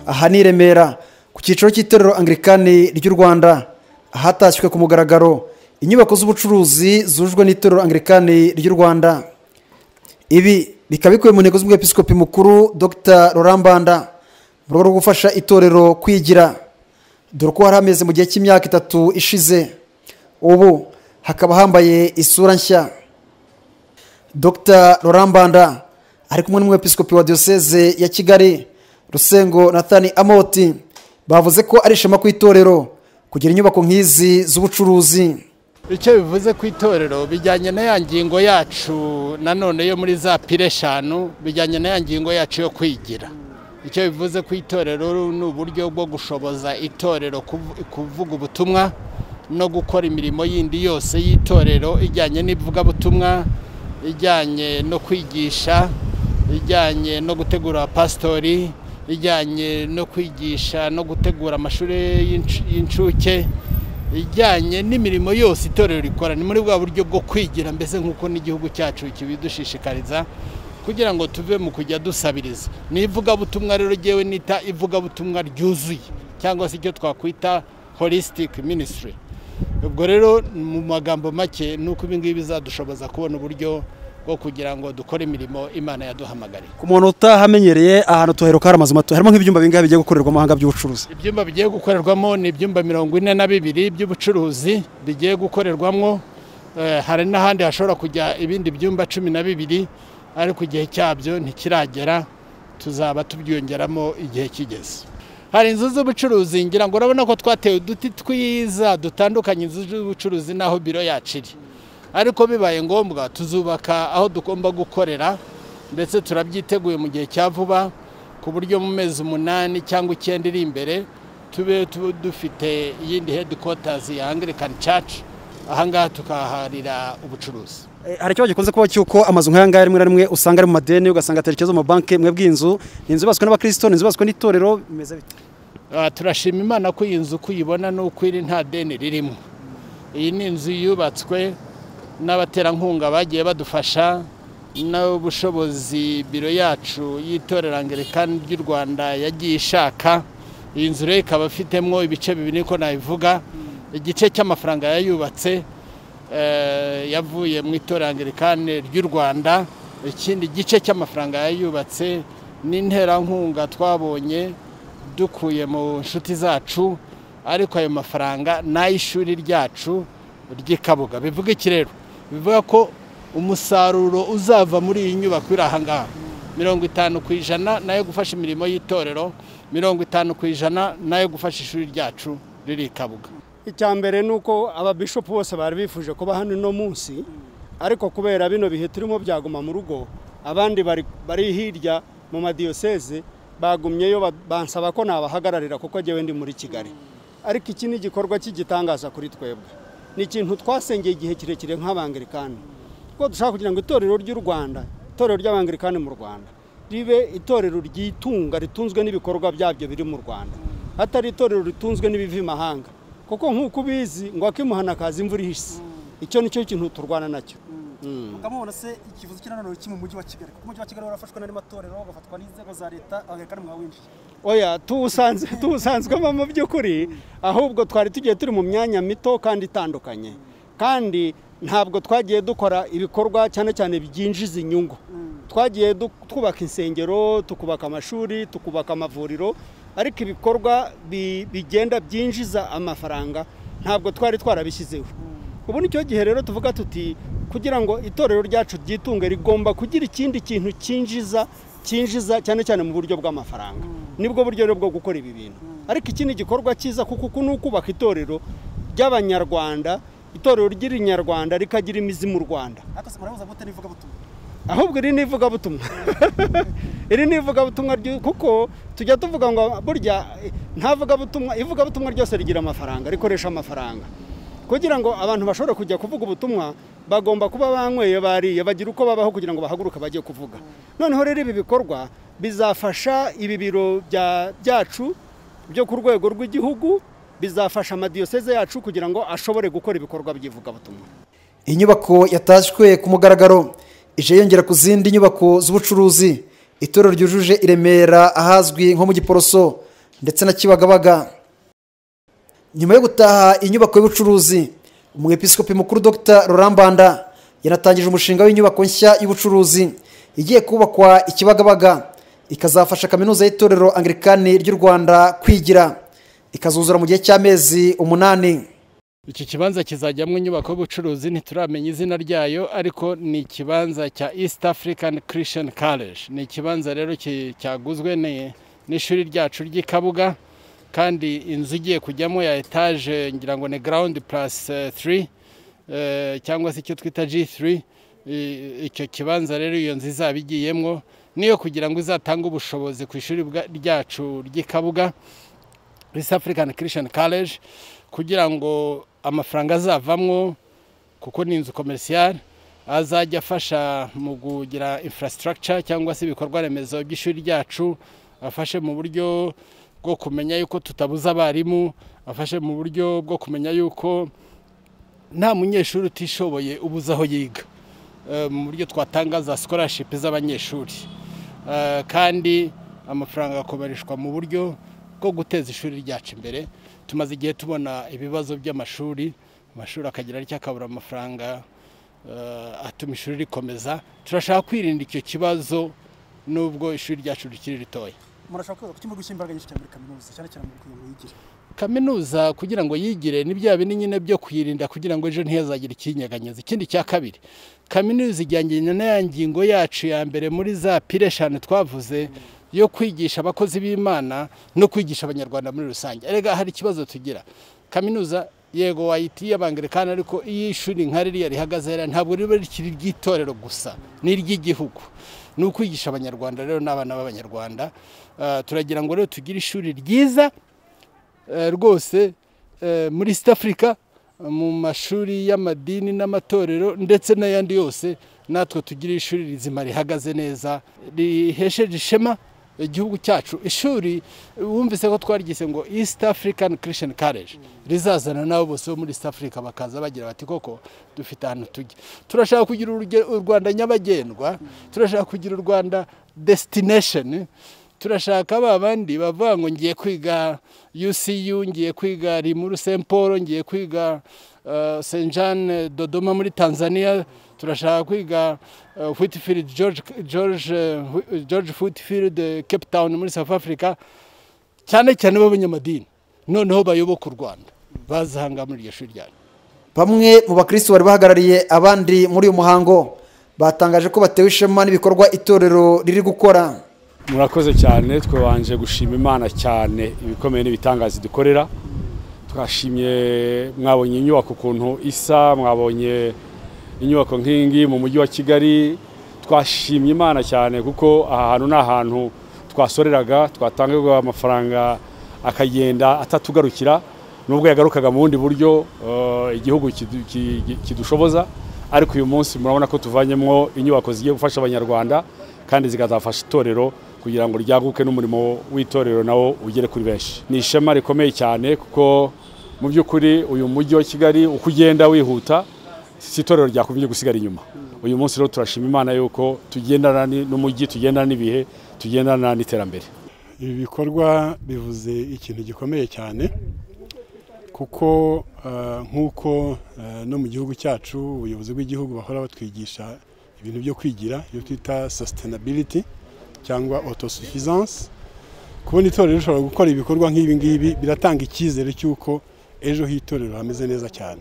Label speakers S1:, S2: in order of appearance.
S1: aha ni Remera ku cyiciro cy'itorero Anglikani ry'u Rwanda ahatashywe ku mugaragaro inyubako z'ubucuruzi zujwe n'itorero Anglikani ry'u Rwanda. Ibi bikaba bikubiye mu ntego z'umwepiskopi mukuru Dr Rurambanda mu rwego rwo gufasha itorero kwigira, dore ko hari ameze mu gihe cy'imyaka 3 ishize, ubu hakaba hambaye isura nshya. Dr Rurambanda ari kumwe n'umwepiskopi wa diocese ya Kigali Rusengo Nathan Amoti bavuze ko ari ishema ku itorero kugira inyubako nk'izi z'ubucuruzi.
S2: Icyo bivuze ku itorero bijyanye na ya ngingo yacu nanone yo muri za pile 5 bijyanye na ya ngingo yacu yo kwigira. Icyo bivuze ku itorero ni uburyo bwo gushoboza itorero kuvuga ubutumwa no gukora imirimo yindi yose y'itorero ijyanye n'ivuga butumwa, ijyanye no kwigisha, ijyanye no gutegura pastori, ijyanye no kwigisha no gutegura amashuri y'incuke, ijyanye n'imirimo yose itorero rikora. Ni muri bwa buryo bwo kwigira mbese nk'uko n'igihugu cyacu kibidushishikariza kugira ngo tuve mu kujya dusabiriza. Ni ivuga butumwa rero jewe nita ivuga butumwa ryuzuye cyangwa se icyo twakwita holistic ministry. Ubwo rero mu magambo make nuko ibingibi bizadushoboza kubona uburyo bwo kugira ngo dukore imirimo Imana yaduhamagariye.
S1: Ku muntu utahamenyereye ahantu tuheruka amazu mato harimo nk'ibyumba bingahe bigiye gukorerwamo hanga by'ubucuruzi?
S2: Ibyumba bigiye gukorerwamo ni ibyumba 42 by'ubucuruzi bigiye gukorerwamo. Hari n'ahandi hashobora kujya ibindi byumba 12, ariko igihe cyabyo ntikiragera, tuzaba tubyongeramo igihe kigeze. Hari inzu z'ubucuruzi ngira ngo urabona ko twatewe uduti twiza dutandukanye inzu z'ubucuruzi naho biro yaciri, ariko bibaye ngombwa tuzubaka aho dugomba gukorera, ndetse turabyiteguye mu gihe cya vuba ku buryo mu mezi 8 cyangwa 9 iri imbere tube dufite yindi headquarters ya Anglican Church ahangaha tukaharira ubucuruzi.
S1: Hari cyo gikunze kuba cyuko amazu nk'ayanga rimwe na rimwe usanga ari mu madeni ugasanga aterekezo mu banke mwe bw'inzu, inzu baswe n'abakristo, inzu baswe n'itorero bimeze bite?
S2: Turashima Imana ko iyi nzu kuyibona no kwiri nta deni ririmo. Iyi ni inzu yubatswe n'abaterankunga bagiye badufasha n'ubushobozi biro yacu y'itorero Anglikani ry'u Rwanda yagiye ishaka. Iyi nzu rero ikaba ifitemo ibice bibiri ko nabivuga. Igice cy'amafaranga yayubatse yavuye mu itorero Anglikani ry'u Rwanda, ikindi gice cy'amafaranga yayubatse n'interankunga twabonye dukuye mu nshuti zacu, ariko ayo mafaranga n'ay'ishuri ryacu ry'Ikabuga. Bivuga iki rero? Bivuga ko umusaruro uzava muri iyi nyubako iri aha ngaha 50% nayo gufasha imirimo y'itorero, 50% nayo gufasha ishuri ryacu riri Ikabuga.
S3: Icyambere nuko ababishop bose bari bifuje kuba hano no munsi, ariko kubera bino bihe turimo byaguma mu rugo, abandi bari hirya mu madiocese bagumyeyo bansaba ko nabahagararira kuko jewe ndi muri Kigali. Ariko iki ni igikorwa cy'igitangaza kuri twebwe. Ni ikintu twasengeye igihe kirekire nk'Abanglikani ko dushaka kugira ngo itorero ry'u Rwanda, itorero ry'Abanglikani mu Rwanda ribe itorero ryitunga ritunzwe n'ibikorwa byabyo biri mu Rwanda, atari itorero ritunzwe n'ibivi mahanga. Kuko nk'uko bizi ngo akimuhana kazi imvura ihise, icyo nicyo kintu turwana nacyo.
S1: Ukamubona se ikivuzo cy'inanano mu mujyi wa Kigali, kuko umujyi wa Kigali warafashwe n'andi matorero bagafatwa n'inzego za leta Anglikani mwawinjije.
S3: Oya tusanzwemo mu by'ukuri, ahubwo twari tugiye turi mu myanya mito kandi itandukanye, kandi ntabwo twagiye dukora ibikorwa cyane cyane byinjiza inyungu. Twagiye twubaka insengero, tukubaka amashuri, tukubaka amavuriro, ariko ibikorwa bigenda byinjiza amafaranga ntabwo twari twarabishyizeho. Ubu nicyo gihe rero tuvuga tuti kugira ngo itorero ryacu ryitunge rigomba kugira ikindi kintu cyinjiza cyane cyane mu buryo bw'amafaranga. Nibwo buryo bwo gukora ibi bintu. Ariko iki ni igikorwa cyiza kuko nukubaka itorero ry'Abanyarwanda, itorero ry'Inyarwanda rikagira imizi mu Rwanda. Ahubwo iri nivuga butumwa. Iri nivuga butumwa kuko tujya tuvuga ngo burya ntavuga butumwa, ivuga butumwa ryose rigira amafaranga, rikoresha amafaranga. Kugira ngo abantu bashobore kujya kuvuga ubutumwa bagomba kuba banyweye bariye bagira uko babaho kugira ngo bahaguruka bagiye kuvuga. Noneho rero ibi bikorwa bizafasha ibi biro byacu byo ku rwego rw'igihugu, bizafasha amadiocese yacu kugira ngo ashobore gukora ibikorwa by'ivuga butumwa.
S1: iyi nyubako yatashywe ku mugaragaro ije yongera ku zindi nyubako z'ubucuruzi itorero ryujuje i Remera ahazwi nko mu Giporoso ndetse na Kibagabaga. Nyuma yo gutaha inyubako y'ubucuruzi, umwepiskopi mukuru Dr Rorambanda yanatangije umushinga w'inyubako nshya y'ubucuruzi igiye kubakwa i Kibagabaga, ikazafasha kaminuza y'itorero Anglikani ry'u Rwanda kwigira, ikazuzura mu gihe cy'amezi 8.
S2: Iki kibanza kizajyamwe inyubako y'ubucuruzi ntituramenya izina ryayo, ariko ni ikibanza cya East African Christian College. Ni ikibanza rero cyaguzwe n'ishuri ryacu ry'Ikabuga, kandi inzu igiye kujyamo ya etage ngira ngo ni ground plus 3 cyangwa se icyo twita G3. Icyo kibanza rero iyo nzu izabigiyemo niyo kugira ngo izatanga ubushobozi ku ishuri ryacu ry'Ikabuga East African Christian College, kugira ngo amafaranga azavamwo, kuko ni inzu commercial, azajya afasha mu kugira infrastructure cyangwa se ibikorwa remezo by'ishuri ryacu, afashe mu buryo bwo kumenya yuko tutabuza abarimu, afashe mu buryo bwo kumenya yuko nta munyeshuri utishoboye ubuza aho yiga, mu buryo twatanga za scholarship z'abanyeshuri, kandi amafaranga akomereshwa mu buryo bwo guteza ishuri ryacu imbere. Tumaze igihe tubona ibibazo by'amashuri, amashuri akagira icyo akabura amafaranga atuma ishuri rikomeza. Turashaka kwirinda icyo kibazo nubwo ishuri ryacu rikiri ritoya.
S1: Murashaka kuki mu gushyira imbaraga nyinshi cyane muri kaminuza, cyane cyane muri kugira ngo yigire?
S2: Kaminuza kugira ngo yigire ni bya bintu nyine byo kuyirinda kugira ngo ejo ntihazagire ikinyeganyeza. Ikindi cya kabiri, kaminuza ijyanye na ngingo yacu ya mbere muri za pile 5 twavuze yo kwigisha abakozi b'Imana no kwigisha abanyarwanda muri rusange. Erega hari ikibazo tugira, kaminuza yego wayiti y'Abangilikani, ariko iyi shuri nka ririya rihagaze ntabwo riba rikiri ry'itorero gusa, ni iry'igihugu. Ni ukwigisha abanyarwanda rero n'abana b'abanyarwanda. Turagira ngo rero tugire ishuri ryiza rwose muri East Africa, mu mashuri y'amadini n'amatorero ndetse n'ayandi yose, natwe tugire ishuri rizima rihagaze neza, rihesheje ishema igihugu cyacu. Ishuri wumvise ko twarigise ngo East African Christian College, rizazana nabo bose bo muri East Africa bakaza bagira bati koko dufite ahantu tujya. Turashaka kugira u Rwanda nyabagendwa, turashaka kugira u Rwanda destination, turashaka babandi bavuga ngo ngiye kwiga UCU, ngiye kwiga Limuru St Paul, ngiye kwiga St John Dodoma muri Tanzania, turashaka kwiga Whitfield George Whitfield Cape Town muri South Africa, cyane cyane b'abanyamadini noneho bayoboka u Rwanda bazahanga muri iryo shuri ryacu.
S1: Bamwe mu bakristo bari bahagarariye abandi muri uyu muhango batangaje ko batewe ishema n'ibikorwa itorero riri gukora.
S4: Murakoze cyane, twabanje gushima Imana cyane ibikomeye n'ibitangaza dukorera. Twashimye, mwabonye inyubako ukuntu isa, mwabonye inyubako nk'ingi mu mujyi wa Kigali. Twashimye Imana cyane kuko aha hantu ni ahantu twasoreraga, twatangaga amafaranga akagenda atatugarukira, nubwo yagarukaga mu bundi buryo igihugu kidushoboza, ariko uyu munsi murabona ko tuvanyemo inyubako zigiye gufasha abanyarwanda kandi zikazafasha itorero kugira ngo ryaguke n'umurimo w'itorero nawo ugere kuri benshi. Ni ishema rikomeye cyane kuko mu by'ukuri uyu mujyi wa Kigali uko ugenda wihuta, si itorero ryakumye gusigara inyuma. Uyu munsi rero turashima Imana yuko tugendana n'umujyi, tugendana n'ibihe, tugendana n'iterambere.
S5: Ibi bikorwa bivuze ikintu gikomeye cyane kuko nk'uko no mu gihugu cyacu ubuyobozi bw'igihugu bahora batwigisha ibintu byo kwigira, iyo twita sustainability cyangwa autosuffisance. Kubona itorero rishobora gukora ibikorwa nk'ibi ngibi biratanga icyizere cy'uko ejo h'itorero hameze neza cyane.